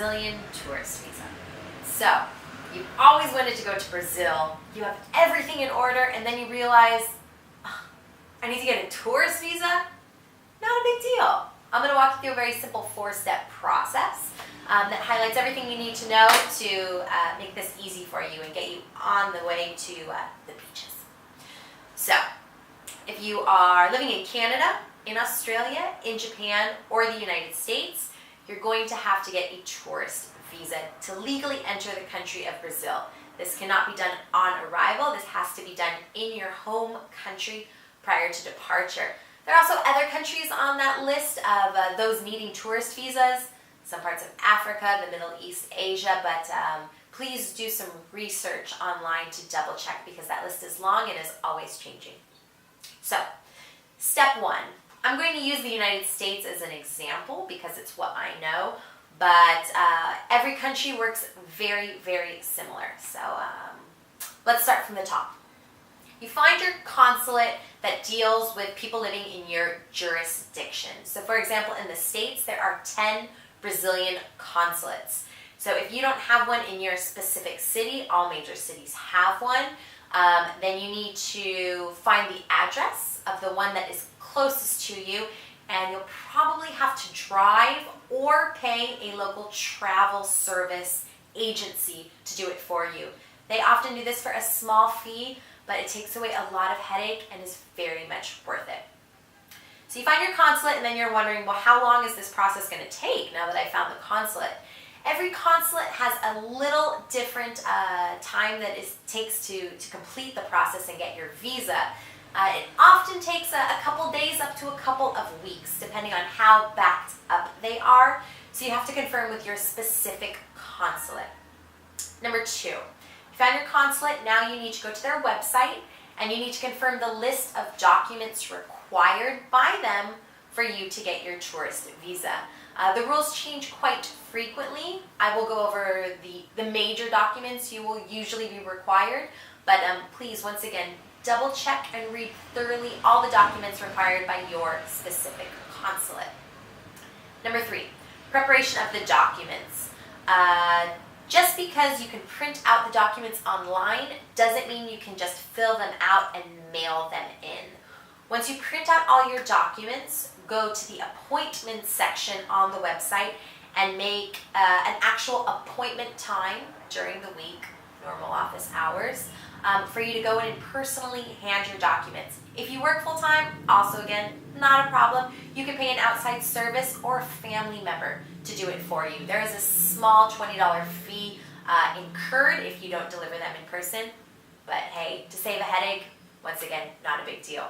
Brazilian tourist visa. So, you've always wanted to go to Brazil, you have everything in order, and then you realize, oh, I need to get a tourist visa? Not a big deal. I'm going to walk you through a very simple 4-step process that highlights everything you need to know to make this easy for you and get you on the way to the beaches. So, if you are living in Canada, in Australia, in Japan, or the United States, you're going to have to get a tourist visa to legally enter the country of Brazil. This cannot be done on arrival. This has to be done in your home country prior to departure. There are also other countries on that list of those needing tourist visas, some parts of Africa, the Middle East, Asia, but please do some research online to double check because that list is long and is always changing. So, step 1. I'm going to use the United States as an example because it's what I know, but every country works very, very similar. So let's start from the top. You find your consulate that deals with people living in your jurisdiction. So for example, in the States, there are 10 Brazilian consulates. So if you don't have one in your specific city, all major cities have one, then you need to find the address of the one that is closest to you, and you'll probably have to drive or pay a local travel service agency to do it for you. They often do this for a small fee, but it takes away a lot of headache and is very much worth it. So you find your consulate and then you're wondering, well, how long is this process going to take now that I found the consulate? Every consulate has a little different time that it takes to complete the process and get your visa. It often takes a couple days up to a couple of weeks, depending on how backed up they are. So you have to confirm with your specific consulate. Number 2, you found your consulate, now you need to go to their website and you need to confirm the list of documents required by them for you to get your tourist visa. The rules change quite frequently. I will go over the major documents you will usually be required, but please, once again, double check and read thoroughly all the documents required by your specific consulate. Number 3, preparation of the documents. Just because you can print out the documents online doesn't mean you can just fill them out and mail them in. Once you print out all your documents, go to the appointment section on the website and make an actual appointment time during the week, normal office hours, for you to go in and personally hand your documents. If you work full-time, also again, not a problem. You can pay an outside service or a family member to do it for you. There is a small $20 fee incurred if you don't deliver them in person, but hey, to save a headache, once again, not a big deal.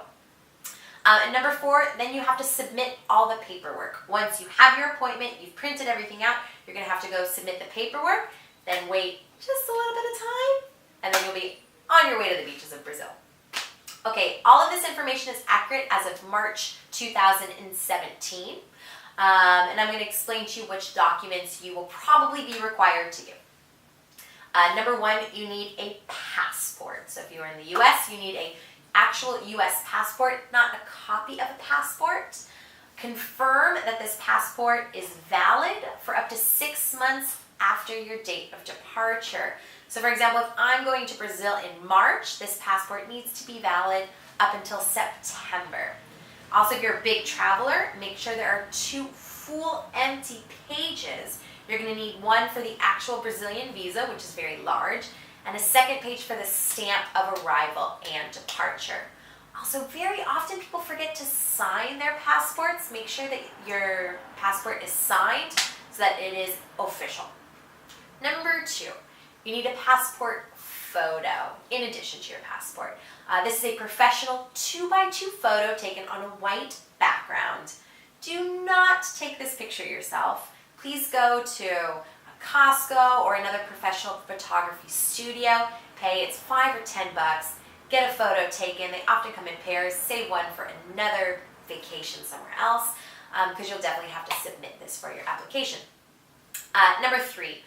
And number 4, then you have to submit all the paperwork. Once you have your appointment, you've printed everything out, you're going to have to go submit the paperwork, then wait just a little bit of time, and then you'll be on your way to the beaches of Brazil. Okay, all of this information is accurate as of March 2017, and I'm going to explain to you which documents you will probably be required to give. Number 1, you need a passport. So if you are in the U.S., you need an actual U.S. passport, not a copy of a passport. Confirm that this passport is valid for up to 6 months after your date of departure. So for example, if I'm going to Brazil in March, this passport needs to be valid up until September. Also, if you're a big traveler, make sure there are 2 full empty pages. You're going to need one for the actual Brazilian visa, which is very large, and a second page for the stamp of arrival and departure. Also, very often people forget to sign their passports. Make sure that your passport is signed so that it is official. Number 2, you need a passport photo in addition to your passport. This is a professional 2x2 photo taken on a white background. Do not take this picture yourself. Please go to a Costco or another professional photography studio. Pay, it's $5 or $10. Get a photo taken. They often come in pairs. Save one for another vacation somewhere else because you'll definitely have to submit this for your application. Number 3.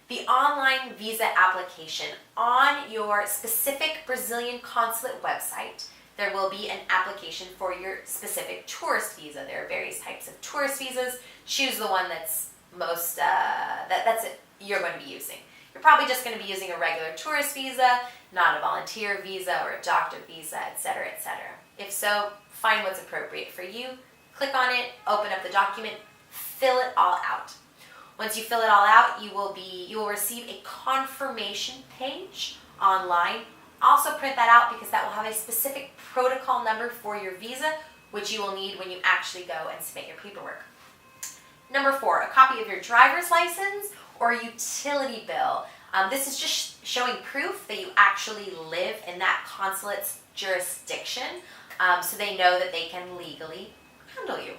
The online visa application. On your specific Brazilian consulate website, there will be an application for your specific tourist visa. There are various types of tourist visas. Choose the one that's most that's it you're going to be using. You're probably just going to be using a regular tourist visa, not a volunteer visa or a doctor visa, etc., etc. If so, find what's appropriate for you, click on it, open up the document, fill it all out. Once you fill it all out, you will receive a confirmation page online. Also print that out because that will have a specific protocol number for your visa, which you will need when you actually go and submit your paperwork. Number 4, a copy of your driver's license or utility bill. This is just showing proof that you actually live in that consulate's jurisdiction, so they know that they can legally handle you.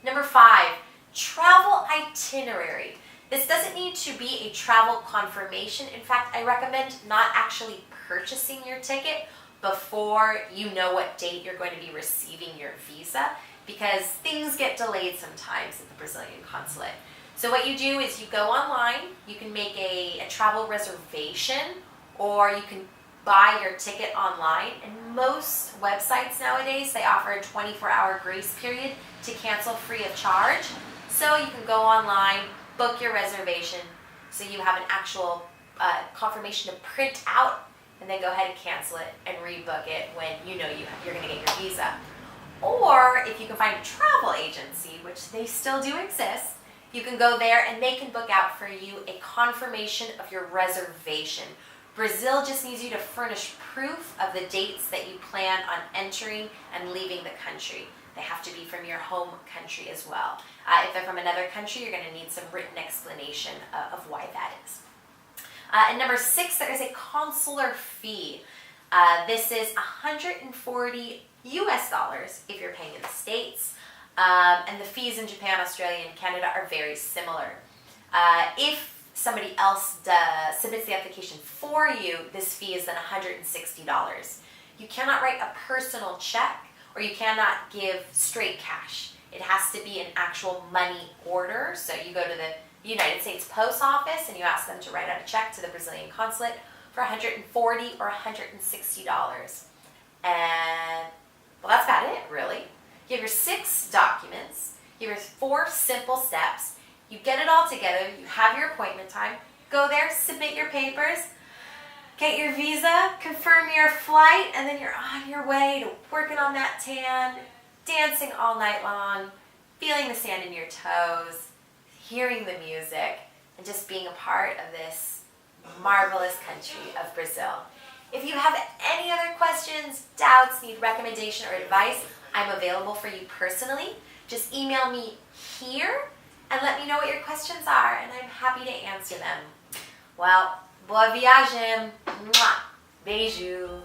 Number 5, travel itinerary. This doesn't need to be a travel confirmation. In fact, I recommend not actually purchasing your ticket before you know what date you're going to be receiving your visa, because things get delayed sometimes at the Brazilian consulate. So what you do is you go online, you can make a travel reservation, or you can buy your ticket online. And most websites nowadays, they offer a 24-hour grace period to cancel free of charge. So you can go online, book your reservation, so you have an actual confirmation to print out, and then go ahead and cancel it and rebook it when you know you're going to get your visa. Or if you can find a travel agency, which they still do exist, you can go there and they can book out for you a confirmation of your reservation. Brazil just needs you to furnish proof of the dates that you plan on entering and leaving the country. They have to be from your home country as well. If they're from another country, you're going to need some written explanation of why that is. And number 6, there is a consular fee. This is $140 if you're paying in the States. And the fees in Japan, Australia, and Canada are very similar. If somebody else submits the application for you, this fee is then $160. You cannot write a personal check, or you cannot give straight cash. It has to be an actual money order. So you go to the United States Post Office and you ask them to write out a check to the Brazilian consulate for $140 or $160. And, well, that's about it, really. You have your 6 documents, you have your 4 simple steps, you get it all together, you have your appointment time, go there, submit your papers, get your visa, confirm your flight, and then you're on your way to working on that tan, dancing all night long, feeling the sand in your toes, hearing the music, and just being a part of this marvelous country of Brazil. If you have any other questions, doubts, need recommendation or advice, I'm available for you personally. Just email me here and let me know what your questions are, and I'm happy to answer them. Well, boa viagem. Beijo.